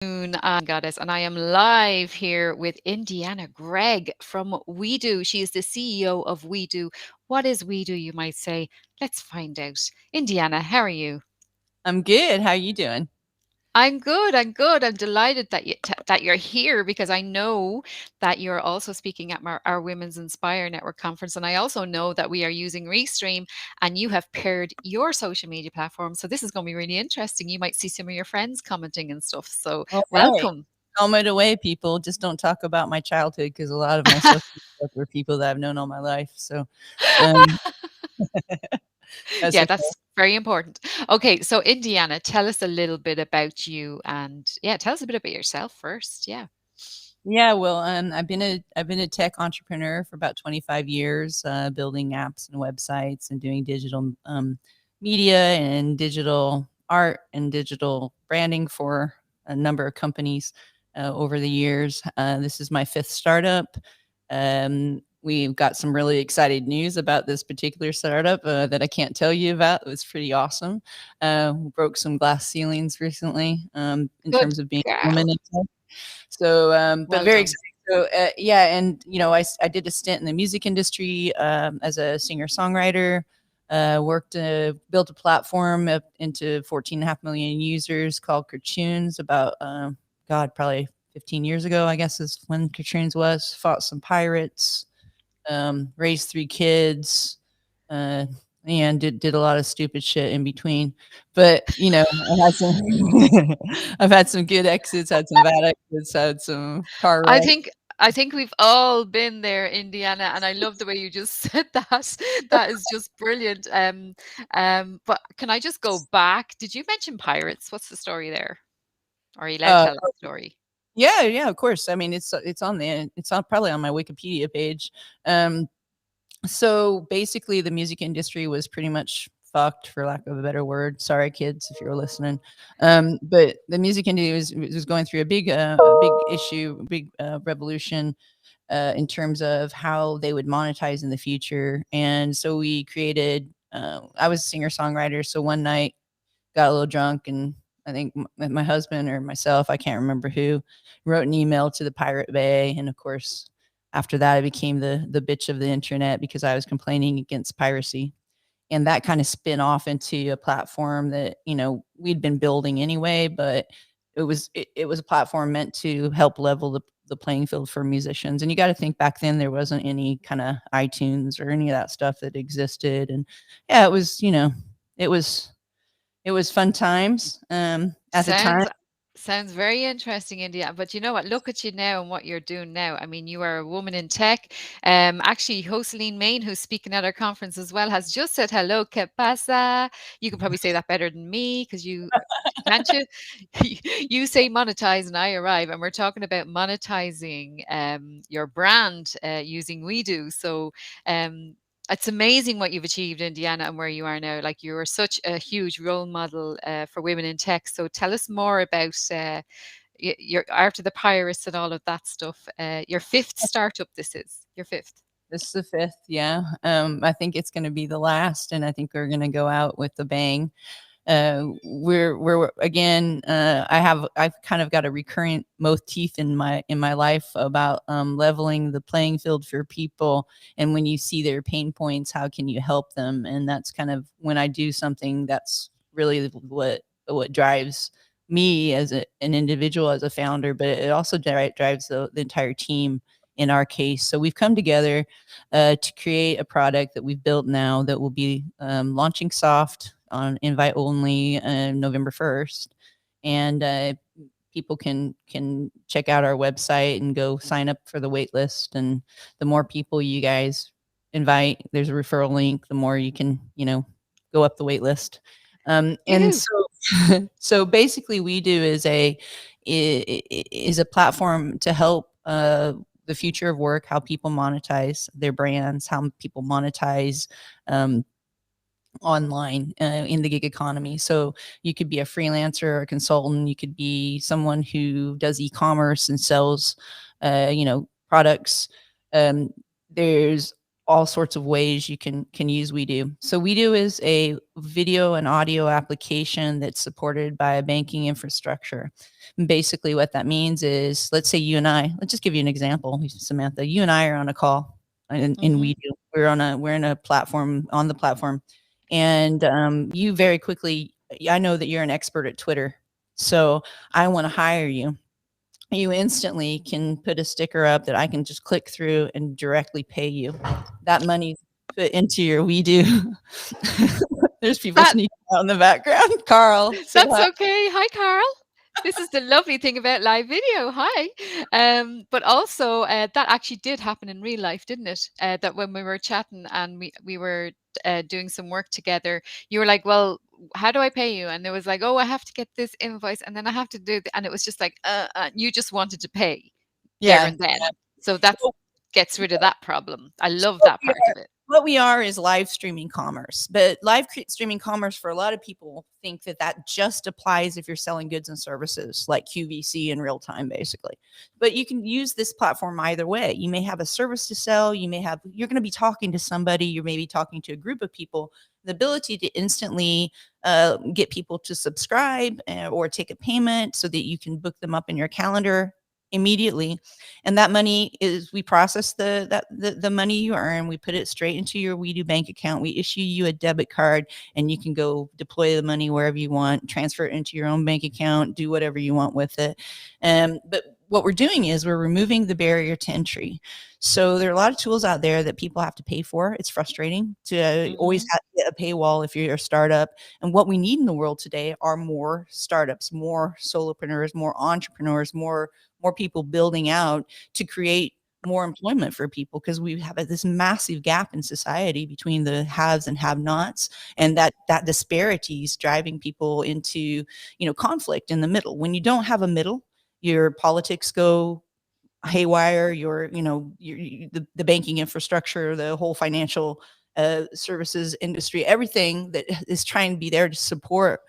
Goddess, and I am live here with Indiana Gregg from We Do. She is the CEO of We Do. What is We Do, you might say? Let's find out. Indiana, how are you? I'm good. How you doing? I'm good. I'm good. I'm delighted that that you're here because I know that you're also speaking at our Women's Inspire Network conference, and I also know that we are using Restream, and you have paired your social media platform. So this is going to be really interesting. You might see some of your friends commenting and stuff. So All right. welcome. Calm it away, people. Just don't talk about my childhood because a lot of my social stuff were people that I've known all my life. So um, that's Yeah, okay. that's very important. Okay, so Indiana, tell us a little bit about you, and yeah, tell us a bit about yourself first. Yeah. Yeah, well, I've been a tech entrepreneur for about 25 years, building apps and websites and doing digital media and digital art and digital branding for a number of companies over the years. This is my fifth startup. We've got some really exciting news about this particular startup that I can't tell you about. It was pretty awesome. We broke some glass ceilings recently in Good terms of being a woman girl. in tech. So, but Well very done. exciting. So, yeah, and I did a stint in the music industry as a singer songwriter. Built a platform up into 14.5 million users called Cartoons about, God, probably 15 years ago, I guess is when Cartoons was. Fought some pirates, raised three kids, uh, and did a lot of stupid shit in between. But I had some, I've had some good exits, had some bad exits, had some car I wrecks. think I think we've all been there, Indiana, and I love the way you just said that. That is just brilliant. But can I just go back? Did you mention pirates? What's the story there? Or are you allowed to Uh, tell that story? yeah, yeah, of course. I mean, it's on probably on my Wikipedia page. Um, So basically, the music industry was pretty much fucked, for lack of a better word. Sorry, kids, if you're listening. But the music industry was going through a big issue, a big revolution in terms of how they would monetize in the future. And so we created. I was a singer songwriter, so one night got a little drunk and I think my husband or myself, I can't remember who, wrote an email to the Pirate Bay, and of course, after that, I became the bitch of the internet because I was complaining against piracy, and that kind of spin off into a platform that we'd been building anyway, but it was a platform meant to help level the playing field for musicians. And you got to think back then there wasn't any kind of iTunes or any of that stuff that existed, and yeah, it was fun times, at the time. Sounds sounds very interesting, India. But you know what? Look at you now and what you're doing now. I mean, you are a woman in tech. Actually, Jocelyn Main, who's speaking at our conference as well, has just said hello, que pasa? You can probably say that better than me because you can't you? You say monetize and I arrive, and we're talking about monetizing your brand using We Do. So um, it's amazing what you've achieved, Indiana, and where you are now. Like you are such a huge role model for women in tech. So tell us more about your after the pirates and all of that stuff. Your fifth startup. This is your fifth. This is the fifth, yeah. I think it's going to be the last, and I think we're going to go out with a bang. We're again. I've kind of got a recurrent motif in my life about leveling the playing field for people, and when you see their pain points, how can you help them? And that's kind of when I do something. That's really what drives me as an individual, as a founder, but it also drives the entire team in our case. So we've come together to create a product that we've built now that will be launching soft on invite only November 1st. And people can check out our website and go sign up for the wait list. And the more people you guys invite, there's a referral link, the more you can, go up the wait list. And Woohoo! so basically we do is a platform to help the future of work, how people monetize their brands, how people monetize um, online in the gig economy. So you could be a freelancer or a consultant. You could be someone who does e-commerce and sells, products. There's all sorts of ways you can use WeDo. So WeDo is a video and audio application that's supported by a banking infrastructure. And basically, what that means is, let's say you and I, let's just give you an example, Samantha. You and I are on a call in Mm-hmm. WeDo. We're in a platform on the platform, and you very quickly. I know that you're an expert at Twitter, so I want to hire you. You instantly can put a sticker up that I can just click through and directly pay you. That money's put into your We Do. There's people That sneaking out in the background. Carl, say That's hi. okay. Hi, Carl. This is the lovely thing about live video. Hi. But also, that actually did happen in real life, didn't it? That when we were chatting and we were doing some work together, you were like, "Well, how do I pay you?" And it was like, "Oh, I have to get this invoice, and then I have to do," and it was just like, you just wanted to pay there Yeah. and then. So that Well, gets rid of that problem. I so love that part of it. what we are is live streaming commerce, but streaming commerce for a lot of people think that that just applies if you're selling goods and services like QVC in real time, basically. But you can use this platform either way. You may have a service to sell. You're going to be talking to somebody. You may be talking to a group of people. The ability to instantly get people to subscribe or take a payment so that you can book them up in your calendar immediately, and that money is, we process the money you earn, we put it straight into your We Do bank account, we issue you a debit card, and you can go deploy the money wherever you want, transfer it into your own bank account, do whatever you want with it. But what we're doing is we're removing the barrier to entry. So there are a lot of tools out there that people have to pay for. It's frustrating to always Hmm. have to get a paywall if you're a startup. And what we need in the world today are more startups, more solopreneurs, more entrepreneurs, more people building out to create more employment for people, because we have this massive gap in society between the haves and have nots, and that disparity is driving people into, conflict in the middle. When you don't have a middle, your politics go haywire, the banking infrastructure, the whole financial services industry, everything that is trying to be there to support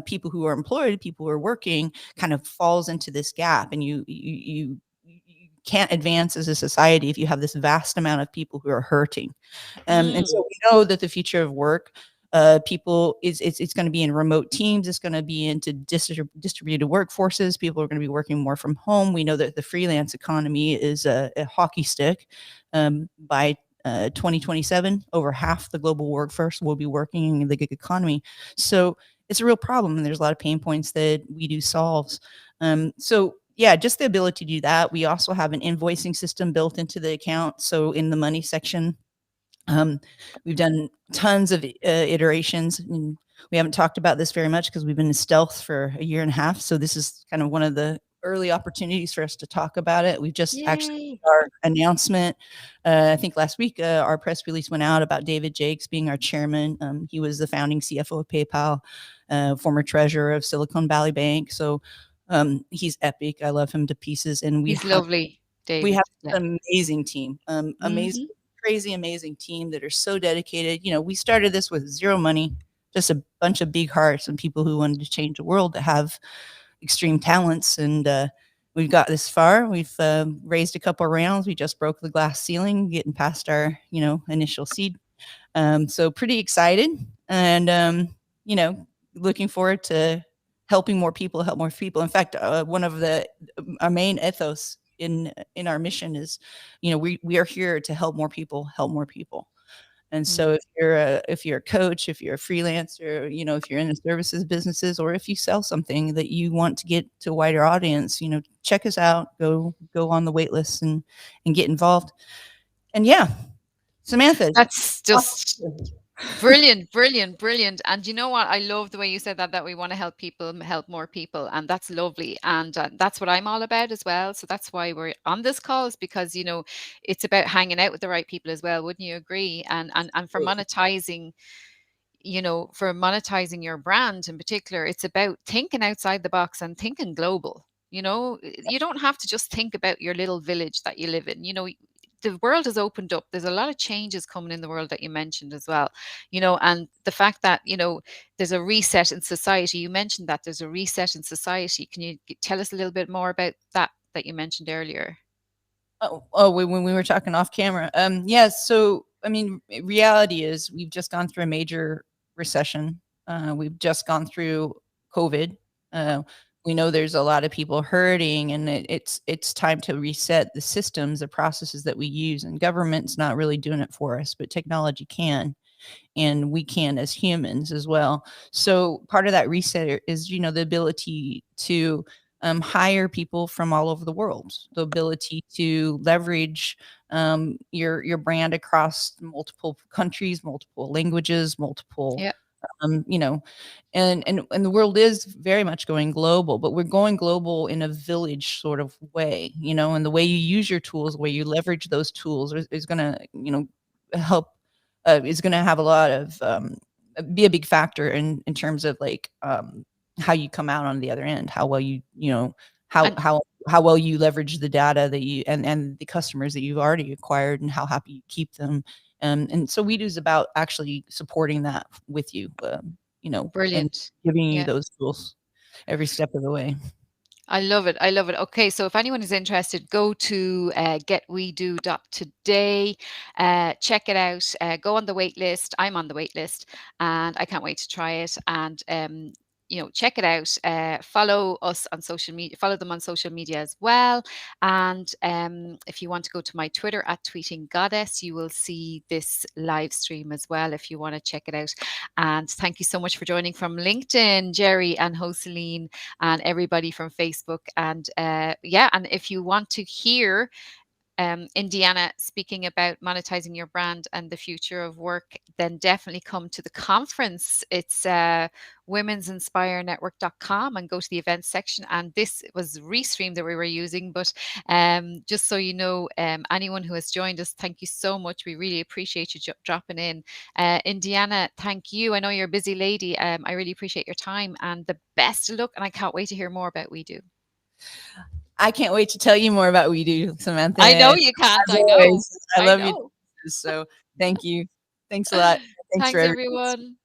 people who are employed, people who are working, kind of falls into this gap, and you can't advance as a society if you have this vast amount of people who are hurting. And so we know that the future of work, people is it's going to be in remote teams. It's going to be into distributed workforces. People are going to be working more from home. We know that the freelance economy is a hockey stick. By 2027, over half the global workforce will be working in the gig economy. So it's a real problem, and there's a lot of pain points that We Do solves. So yeah, just the ability to do that. We also have an invoicing system built into the account. So in the money section, um, we've done tons of iterations, and we haven't talked about this very much because we've been in stealth for a year and a half. So this is kind of one of the early opportunities for us to talk about it. We've just actually Yay. our announcement. I think last week our press release went out about David Jakes being our chairman. He was the founding CFO of PayPal, former treasurer of Silicon Valley Bank. So he's epic. I love him to pieces, and He's lovely, we David. have Yeah. an amazing team, amazing, Hmm. crazy, amazing team that are so dedicated. We started this with zero money, just a bunch of big hearts and people who wanted to change the world, that have extreme talents. And we've got this far. We've raised a couple of rounds. We just broke the glass ceiling, getting past our, initial seed. So pretty excited, and you know, looking forward to helping more people, help more people. In fact, one of the our main ethos in our mission is, we are here to help more people, help more people. And so if you're a coach, if you're a freelancer, if you're in the services businesses, or if you sell something that you want to get to a wider audience, check us out, go on the wait list and get involved. And yeah, Samantha, That's just brilliant, brilliant, brilliant. And you know what? I love the way you said that we want to help people, help more people, and that's lovely. And that's what I'm all about as well. So that's why we're on this call, is because it's about hanging out with the right people as well. Wouldn't you agree? And for monetizing your brand in particular, it's about thinking outside the box and thinking global. You don't have to just think about your little village that you live in. The world has opened up. There's a lot of changes coming in the world that you mentioned as well. And the fact that, there's a reset in society. You mentioned that there's a reset in society. Can you tell us a little bit more about that you mentioned earlier? when we were talking off camera, yeah. So I mean, reality is we've just gone through a major recession. We've just gone through COVID. Uh, we know there's a lot of people hurting, and it's time to reset the systems, the processes that we use. And government's not really doing it for us, but technology can, and we can as humans as well. So part of that reset is, the ability to hire people from all over the world, the ability to leverage your brand across multiple countries, multiple languages, multiple Yeah. um, you know, and the world is very much going global, but we're going global in a village sort of way, and the way you use your tools, the way you leverage those tools is going to, help, is going to have a lot of, be a big factor in terms of like, how you come out on the other end, how well how, And how, how well you leverage the data that you, and the customers that you've already acquired and how happy you keep them. And so We do is about actually supporting that with you, and brilliant. giving you Yeah. those tools every step of the way. I love it. I love it. Okay, so if anyone is interested, go to getwedo.today, check it out, go on the wait list. I'm on the wait list, and I can't wait to try it. And check it out. Follow us on social media. Follow them on social media as well. And if you want to go to my Twitter at tweeting goddess, you will see this live stream as well if you want to check it out. And thank you so much for joining from LinkedIn, Jerry and Joseline, and everybody from Facebook. And yeah, and if you want to hear Indiana speaking about monetizing your brand and the future of work, then definitely come to the conference. It's women'sinspirenetwork.com and go to the events section. And this was Restream that we were using. But just so you know, anyone who has joined us, thank you so much. We really appreciate you dropping in. Indiana, thank you. I know you're a busy lady. I really appreciate your time and the best of luck. And I can't wait to hear more about We Do. I can't wait to tell you more about what we do, Samantha. I know And you can't. as I know. always, I I love you. know. So thank you. Thanks a lot. Thanks for Thanks, everything. everyone.